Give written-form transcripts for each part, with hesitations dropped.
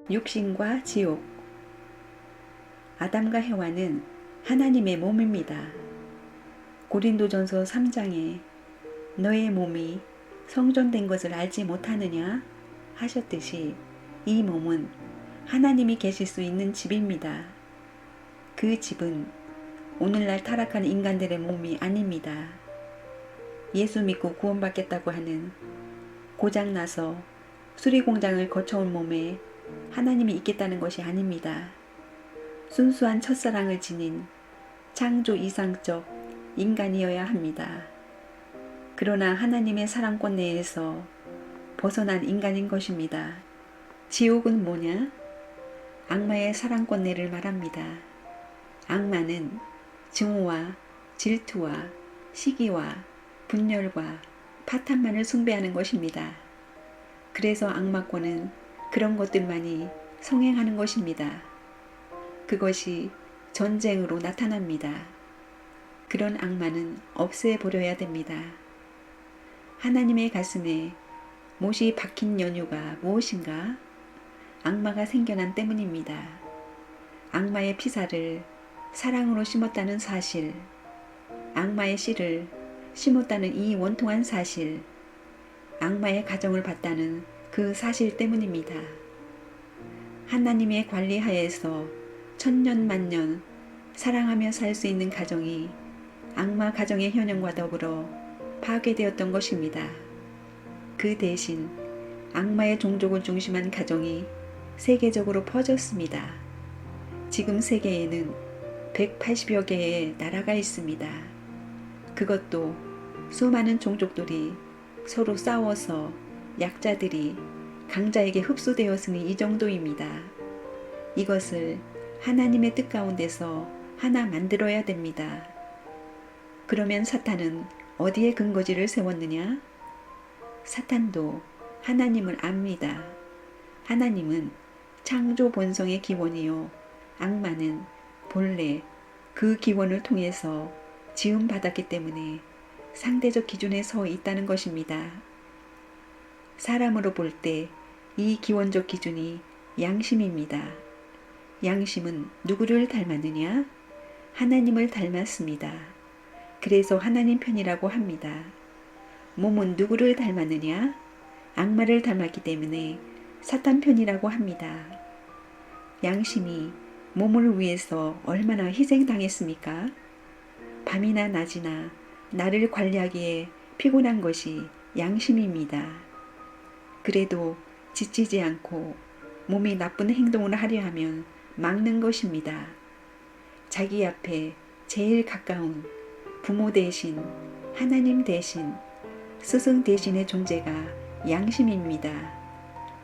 육신과 지옥. 아담과 해와는 하나님의 몸입니다. 고린도전서 3장에 너의 몸이 성전된 것을 알지 못하느냐 하셨듯이 이 몸은 하나님이 계실 수 있는 집입니다. 그 집은 오늘날 타락한 인간들의 몸이 아닙니다. 예수 믿고 구원받겠다고 하는 고장나서 수리공장을 거쳐온 몸에 하나님이 있겠다는 것이 아닙니다. 순수한 첫사랑을 지닌 창조 이상적 인간이어야 합니다. 그러나 하나님의 사랑권 내에서 벗어난 인간인 것입니다. 지옥은 뭐냐? 악마의 사랑권 내를 말합니다. 악마는 증오와 질투와 시기와 분열과 파탄만을 숭배하는 것입니다. 그래서 악마권은 그런 것들만이 성행하는 것입니다. 그것이 전쟁으로 나타납니다. 그런 악마는 없애버려야 됩니다. 하나님의 가슴에 못이 박힌 연유가 무엇인가? 악마가 생겨난 때문입니다. 악마의 피살을 사랑으로 심었다는 사실, 악마의 씨를 심었다는 이 원통한 사실, 악마의 가정을 봤다는 그 사실 때문입니다. 하나님의 관리하에서 천년만년 사랑하며 살 수 있는 가정이 악마 가정의 현현과 더불어 파괴되었던 것입니다. 그 대신 악마의 종족을 중심한 가정이 세계적으로 퍼졌습니다. 지금 세계에는 180여 개의 나라가 있습니다. 그것도 수많은 종족들이 서로 싸워서 약자들이 강자에게 흡수되었으니 이 정도입니다. 이것을 하나님의 뜻 가운데서 하나 만들어야 됩니다. 그러면 사탄은 어디에 근거지를 세웠느냐? 사탄도 하나님을 압니다. 하나님은 창조 본성의 기원이요, 악마는 본래 그 기원을 통해서 지음받았기 때문에 상대적 기준에 서 있다는 것입니다. 사람으로 볼 때 이 기원적 기준이 양심입니다. 양심은 누구를 닮았느냐? 하나님을 닮았습니다. 그래서 하나님 편이라고 합니다. 몸은 누구를 닮았느냐? 악마를 닮았기 때문에 사탄 편이라고 합니다. 양심이 몸을 위해서 얼마나 희생당했습니까? 밤이나 낮이나 나를 관리하기에 피곤한 것이 양심입니다. 그래도 지치지 않고 몸이 나쁜 행동을 하려 하면 막는 것입니다. 자기 앞에 제일 가까운 부모 대신, 하나님 대신, 스승 대신의 존재가 양심입니다.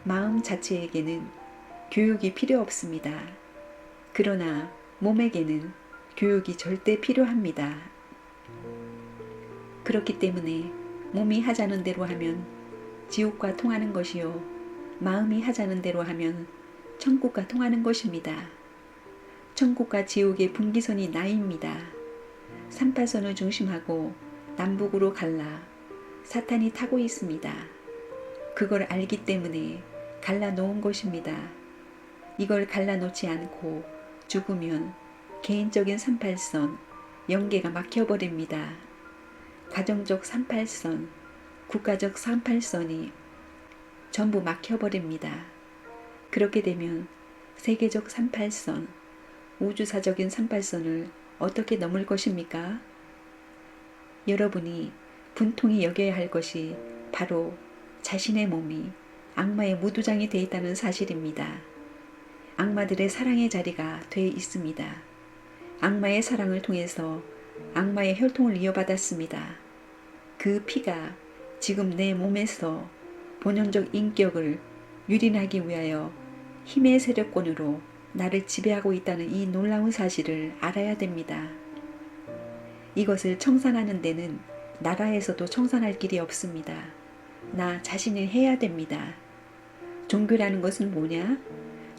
마음 자체에게는 교육이 필요 없습니다. 그러나 몸에게는 교육이 절대 필요합니다. 그렇기 때문에 몸이 하자는 대로 하면 지옥과 통하는 것이요, 마음이 하자는 대로 하면 천국과 통하는 것입니다. 천국과 지옥의 분기선이 나입니다. 38선을 중심하고 남북으로 갈라 사탄이 타고 있습니다. 그걸 알기 때문에 갈라놓은 것입니다. 이걸 갈라놓지 않고 죽으면 개인적인 38선, 영계가 막혀버립니다. 가정적 38선, 국가적 38선이 전부 막혀버립니다. 그렇게 되면 세계적 38선, 우주사적인 38선을 어떻게 넘을 것입니까? 여러분이 분통히 여겨야 할 것이 바로 자신의 몸이 악마의 무두장이 되어 있다는 사실입니다. 악마들의 사랑의 자리가 되어 있습니다. 악마의 사랑을 통해서 악마의 혈통을 이어받았습니다. 그 피가 지금 내 몸에서 본연적 인격을 유린하기 위하여 힘의 세력권으로 나를 지배하고 있다는 이 놀라운 사실을 알아야 됩니다. 이것을 청산하는 데는 나라에서도 청산할 길이 없습니다. 나 자신이 해야 됩니다. 종교라는 것은 뭐냐?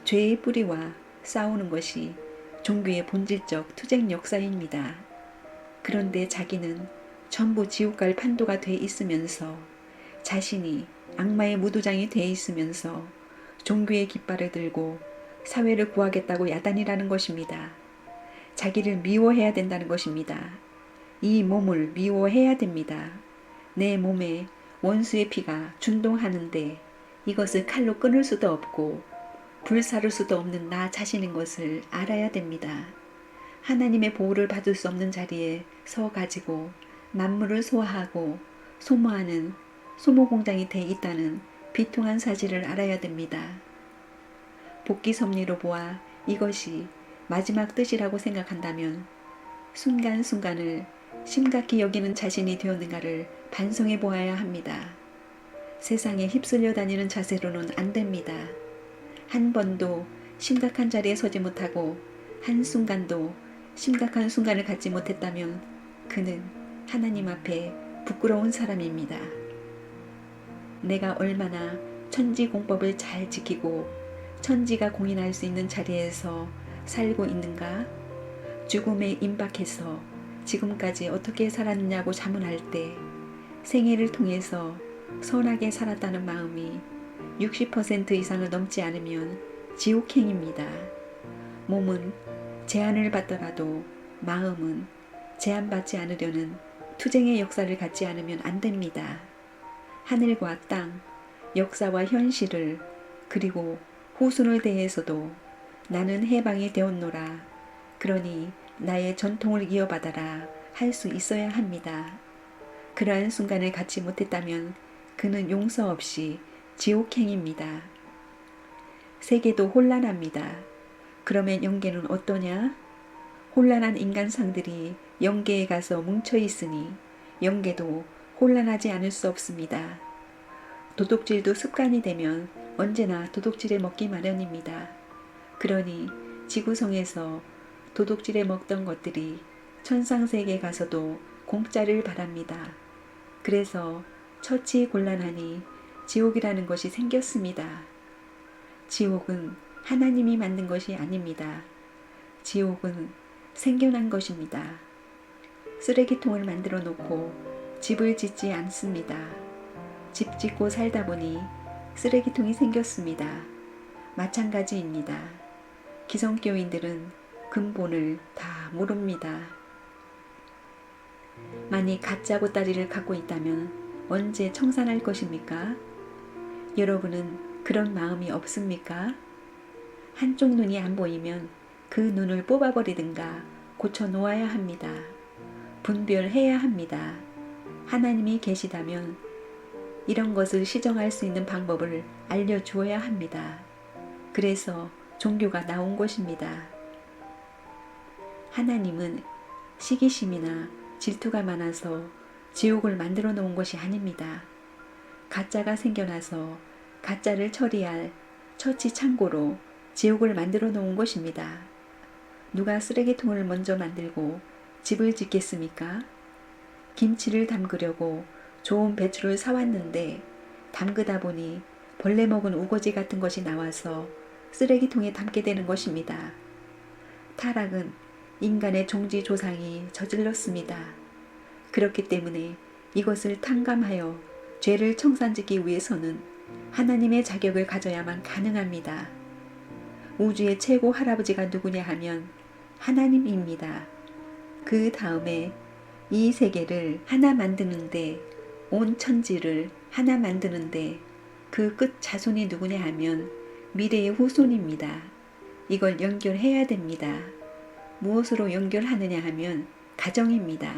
죄의 뿌리와 싸우는 것이 종교의 본질적 투쟁 역사입니다. 그런데 자기는 전부 지옥 갈 판도가 돼 있으면서 자신이 악마의 무도장이 돼 있으면서 종교의 깃발을 들고 사회를 구하겠다고 야단이라는 것입니다. 자기를 미워해야 된다는 것입니다. 이 몸을 미워해야 됩니다. 내 몸에 원수의 피가 준동하는데 이것을 칼로 끊을 수도 없고 불사를 수도 없는 나 자신인 것을 알아야 됩니다. 하나님의 보호를 받을 수 없는 자리에 서 가지고 만물을 소화하고 소모하는 소모공장이 돼 있다는 비통한 사실을 알아야 됩니다. 복귀 섭리로 보아 이것이 마지막 뜻이라고 생각한다면 순간순간을 심각히 여기는 자신이 되었는가를 반성해 보아야 합니다. 세상에 휩쓸려 다니는 자세로는 안 됩니다. 한 번도 심각한 자리에 서지 못하고 한순간도 심각한 순간을 갖지 못했다면 그는 하나님 앞에 부끄러운 사람입니다. 내가 얼마나 천지 공법을 잘 지키고 천지가 공인할 수 있는 자리에서 살고 있는가? 죽음에 임박해서 지금까지 어떻게 살았느냐고 자문할 때 생애를 통해서 선하게 살았다는 마음이 60% 이상을 넘지 않으면 지옥행입니다. 몸은 제한을 받더라도 마음은 제한받지 않으려는 투쟁의 역사를 갖지 않으면 안 됩니다. 하늘과 땅, 역사와 현실을 그리고 후순을 대해서도 나는 해방이 되었노라. 그러니 나의 전통을 이어받아라 할 수 있어야 합니다. 그러한 순간을 갖지 못했다면 그는 용서 없이 지옥행입니다. 세계도 혼란합니다. 그러면 영계는 어떠냐? 혼란한 인간상들이 영계에 가서 뭉쳐 있으니 영계도 혼란하지 않을 수 없습니다. 도둑질도 습관이 되면 언제나 도둑질에 먹기 마련입니다. 그러니 지구성에서 도둑질에 먹던 것들이 천상세계에 가서도 공짜를 바랍니다. 그래서 처치 곤란하니 지옥이라는 것이 생겼습니다. 지옥은 하나님이 만든 것이 아닙니다. 지옥은 생겨난 것입니다. 쓰레기통을 만들어 놓고 집을 짓지 않습니다. 집 짓고 살다 보니 쓰레기통이 생겼습니다. 마찬가지입니다. 기성교인들은 근본을 다 모릅니다. 만약 가짜 보따리를 갖고 있다면 언제 청산할 것입니까? 여러분은 그런 마음이 없습니까? 한쪽 눈이 안 보이면 그 눈을 뽑아버리든가 고쳐 놓아야 합니다. 분별해야 합니다. 하나님이 계시다면 이런 것을 시정할 수 있는 방법을 알려주어야 합니다. 그래서 종교가 나온 것입니다. 하나님은 시기심이나 질투가 많아서 지옥을 만들어 놓은 것이 아닙니다. 가짜가 생겨나서 가짜를 처리할 처치 창고로 지옥을 만들어 놓은 것입니다. 누가 쓰레기통을 먼저 만들고 집을 짓겠습니까? 김치를 담그려고 좋은 배추를 사왔는데 담그다 보니 벌레 먹은 우거지 같은 것이 나와서 쓰레기통에 담게 되는 것입니다. 타락은 인간의 종지 조상이 저질렀습니다. 그렇기 때문에 이것을 탕감하여 죄를 청산짓기 위해서는 하나님의 자격을 가져야만 가능합니다. 우주의 최고 할아버지가 누구냐 하면 하나님입니다. 그 다음에 이 세계를 하나 만드는데 온 천지를 하나 만드는데 그 끝 자손이 누구냐 하면 미래의 후손입니다. 이걸 연결해야 됩니다. 무엇으로 연결하느냐 하면 가정입니다.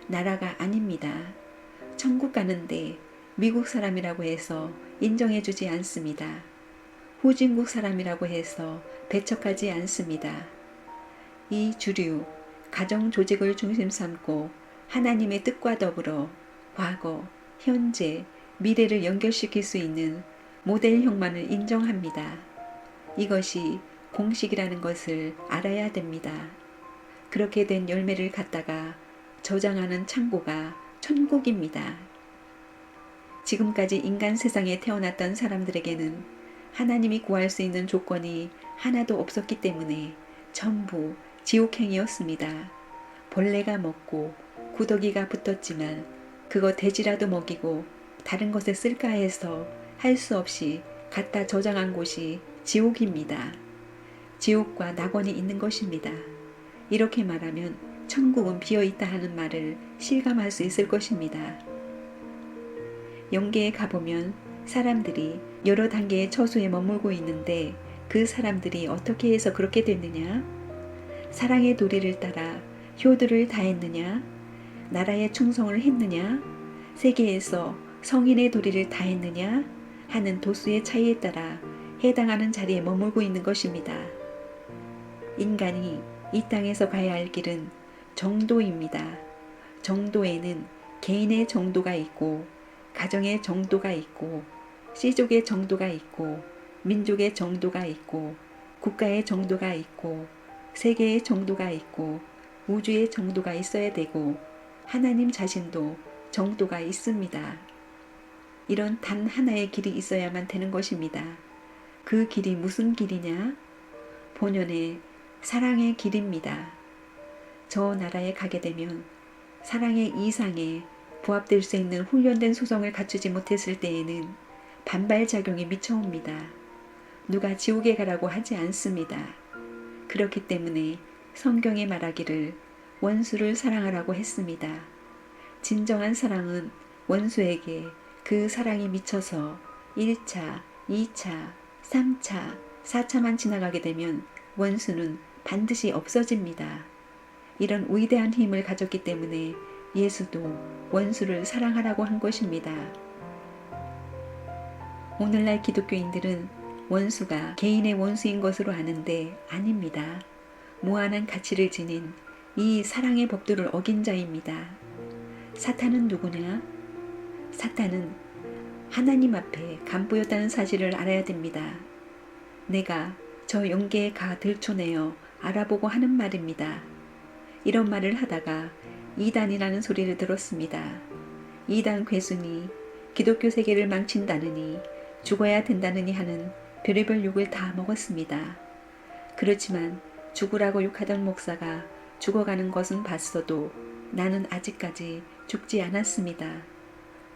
나라가 아닙니다. 천국 가는데 미국 사람이라고 해서 인정해주지 않습니다. 후진국 사람이라고 해서 배척하지 않습니다. 이 주류, 가정 조직을 중심 삼고 하나님의 뜻과 더불어 과거, 현재, 미래를 연결시킬 수 있는 모델형만을 인정합니다. 이것이 공식이라는 것을 알아야 됩니다. 그렇게 된 열매를 갖다가 저장하는 창고가 천국입니다. 지금까지 인간 세상에 태어났던 사람들에게는 하나님이 구할 수 있는 조건이 하나도 없었기 때문에 전부 지옥행이었습니다. 벌레가 먹고 구더기가 붙었지만 그거 돼지라도 먹이고 다른 것에 쓸까 해서 할 수 없이 갖다 저장한 곳이 지옥입니다. 지옥과 낙원이 있는 것입니다. 이렇게 말하면 천국은 비어있다 하는 말을 실감할 수 있을 것입니다. 영계에 가보면 사람들이 여러 단계의 처소에 머물고 있는데 그 사람들이 어떻게 해서 그렇게 됐느냐? 사랑의 도리를 따라 효도를 다했느냐? 나라에 충성을 했느냐? 세계에서 성인의 도리를 다했느냐? 하는 도수의 차이에 따라 해당하는 자리에 머물고 있는 것입니다. 인간이 이 땅에서 가야 할 길은 정도입니다. 정도에는 개인의 정도가 있고 가정의 정도가 있고 씨족의 정도가 있고 민족의 정도가 있고 국가의 정도가 있고 세계의 정도가 있고 우주의 정도가 있어야 되고 하나님 자신도 정도가 있습니다. 이런 단 하나의 길이 있어야만 되는 것입니다. 그 길이 무슨 길이냐? 본연의 사랑의 길입니다. 저 나라에 가게 되면 사랑의 이상에 부합될 수 있는 훈련된 소성을 갖추지 못했을 때에는 반발작용이 미쳐옵니다. 누가 지옥에 가라고 하지 않습니다. 그렇기 때문에 성경에 말하기를 원수를 사랑하라고 했습니다. 진정한 사랑은 원수에게 그 사랑이 미쳐서 1차, 2차, 3차, 4차만 지나가게 되면 원수는 반드시 없어집니다. 이런 위대한 힘을 가졌기 때문에 예수도 원수를 사랑하라고 한 것입니다. 오늘날 기독교인들은 원수가 개인의 원수인 것으로 아는데 아닙니다. 무한한 가치를 지닌 이 사랑의 법도를 어긴 자입니다. 사탄은 누구냐? 사탄은 하나님 앞에 간보였다는 사실을 알아야 됩니다. 내가 저 영계에 가 들춰내어 알아보고 하는 말입니다. 이런 말을 하다가 이단이라는 소리를 들었습니다. 이단 괴순이 기독교 세계를 망친다느니 죽어야 된다느니 하는 별의별 욕을 다 먹었습니다. 그렇지만 죽으라고 욕하던 목사가 죽어가는 것은 봤어도 나는 아직까지 죽지 않았습니다.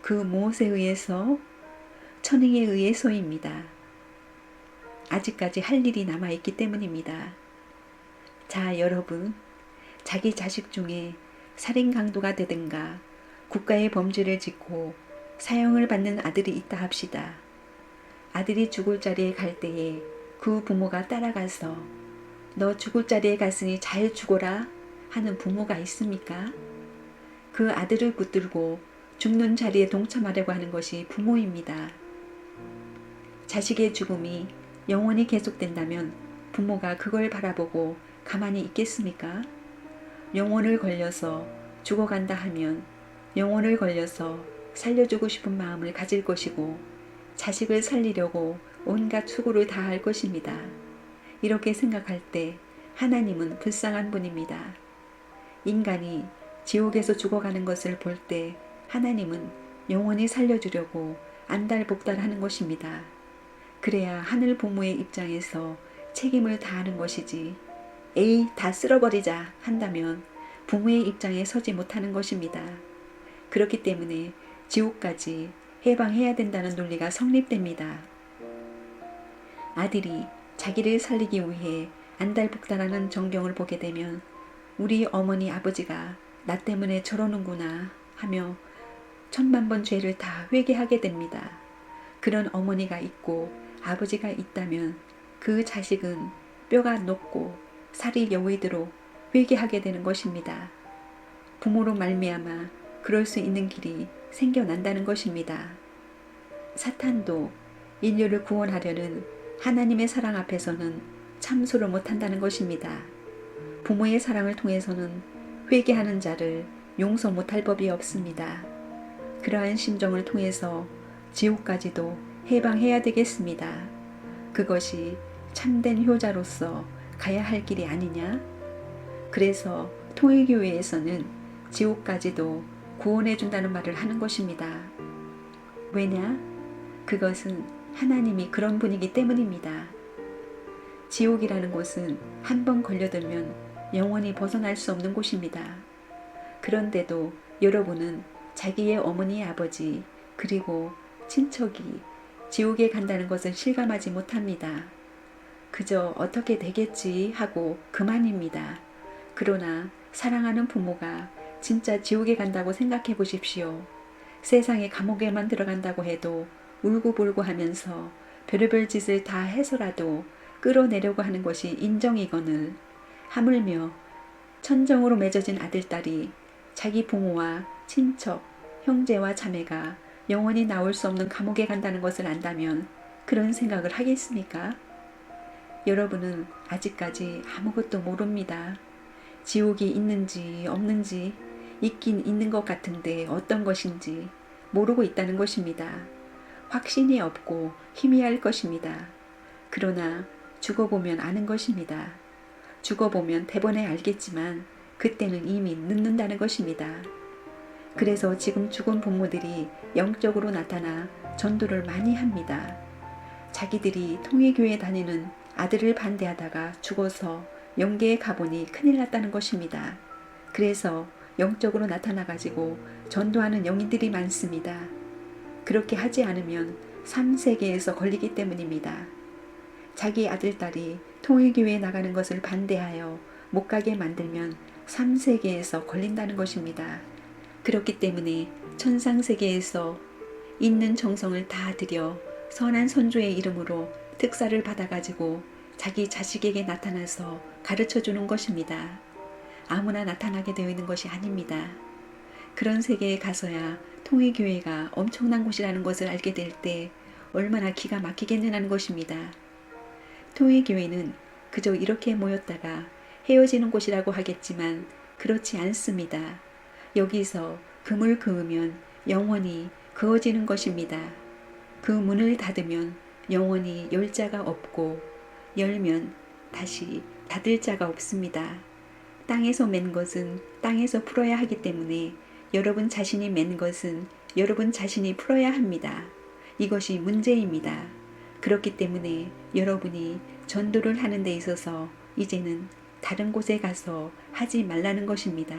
그 무엇에 의해서? 천행에 의해서입니다. 아직까지 할 일이 남아있기 때문입니다. 자, 여러분, 자기 자식 중에 살인 강도가 되든가 국가의 범죄를 짓고 사형을 받는 아들이 있다 합시다. 아들이 죽을 자리에 갈 때에 그 부모가 따라가서 너 죽을 자리에 갔으니 잘 죽어라 하는 부모가 있습니까? 그 아들을 붙들고 죽는 자리에 동참하려고 하는 것이 부모입니다. 자식의 죽음이 영원히 계속된다면 부모가 그걸 바라보고 가만히 있겠습니까? 영혼을 걸려서 죽어간다 하면 영혼을 걸려서 살려주고 싶은 마음을 가질 것이고 자식을 살리려고 온갖 수고를 다할 것입니다. 이렇게 생각할 때 하나님은 불쌍한 분입니다. 인간이 지옥에서 죽어가는 것을 볼 때 하나님은 영원히 살려주려고 안달복달하는 것입니다. 그래야 하늘 부모의 입장에서 책임을 다하는 것이지 에이 다 쓸어버리자 한다면 부모의 입장에 서지 못하는 것입니다. 그렇기 때문에 지옥까지 해방해야 된다는 논리가 성립됩니다. 아들이 자기를 살리기 위해 안달복달하는 정경을 보게 되면 우리 어머니 아버지가 나 때문에 저러는구나 하며 천만번 죄를 다 회개하게 됩니다. 그런 어머니가 있고 아버지가 있다면 그 자식은 뼈가 녹고 살이 여위도록 회개하게 되는 것입니다. 부모로 말미암아 그럴 수 있는 길이 생겨난다는 것입니다. 사탄도 인류를 구원하려는 하나님의 사랑 앞에서는 참소를 못한다는 것입니다. 부모의 사랑을 통해서는 회개하는 자를 용서 못할 법이 없습니다. 그러한 심정을 통해서 지옥까지도 해방해야 되겠습니다. 그것이 참된 효자로서 가야 할 길이 아니냐? 그래서 통일교회에서는 지옥까지도 구원해 준다는 말을 하는 것입니다. 왜냐? 그것은 하나님이 그런 분이기 때문입니다. 지옥이라는 곳은 한번 걸려들면 영원히 벗어날 수 없는 곳입니다. 그런데도 여러분은 자기의 어머니 아버지 그리고 친척이 지옥에 간다는 것을 실감하지 못합니다. 그저 어떻게 되겠지 하고 그만입니다. 그러나 사랑하는 부모가 진짜 지옥에 간다고 생각해 보십시오. 세상의 감옥에만 들어간다고 해도 울고불고 하면서 별의별 짓을 다 해서라도 끌어내려고 하는 것이 인정이거늘 하물며 천정으로 맺어진 아들딸이 자기 부모와 친척, 형제와 자매가 영원히 나올 수 없는 감옥에 간다는 것을 안다면 그런 생각을 하겠습니까? 여러분은 아직까지 아무것도 모릅니다. 지옥이 있는지 없는지, 있긴 있는 것 같은데 어떤 것인지 모르고 있다는 것입니다. 확신이 없고 희미할 것입니다. 그러나 죽어보면 아는 것입니다. 죽어보면 대번에 알겠지만 그때는 이미 늦는다는 것입니다. 그래서 지금 죽은 부모들이 영적으로 나타나 전도를 많이 합니다. 자기들이 통일교회 다니는 아들을 반대하다가 죽어서 영계에 가보니 큰일 났다는 것입니다. 그래서 영적으로 나타나가지고 전도하는 영인들이 많습니다. 그렇게 하지 않으면 3세계에서 걸리기 때문입니다. 자기 아들딸이 통일교회에 나가는 것을 반대하여 못 가게 만들면 3세계에서 걸린다는 것입니다. 그렇기 때문에 천상세계에서 있는 정성을 다 들여 선한 선조의 이름으로 특사를 받아가지고 자기 자식에게 나타나서 가르쳐주는 것입니다. 아무나 나타나게 되어 있는 것이 아닙니다. 그런 세계에 가서야 통일교회가 엄청난 곳이라는 것을 알게 될 때 얼마나 기가 막히겠느냐는 것입니다. 통일교회는 그저 이렇게 모였다가 헤어지는 곳이라고 하겠지만 그렇지 않습니다. 여기서 금을 그으면 영원히 그어지는 것입니다. 그 문을 닫으면 영원히 열 자가 없고 열면 다시 닫을 자가 없습니다. 땅에서 맨 것은 땅에서 풀어야 하기 때문에 여러분 자신이 맨 것은 여러분 자신이 풀어야 합니다. 이것이 문제입니다. 그렇기 때문에 여러분이 전도를 하는 데 있어서 이제는 다른 곳에 가서 하지 말라는 것입니다.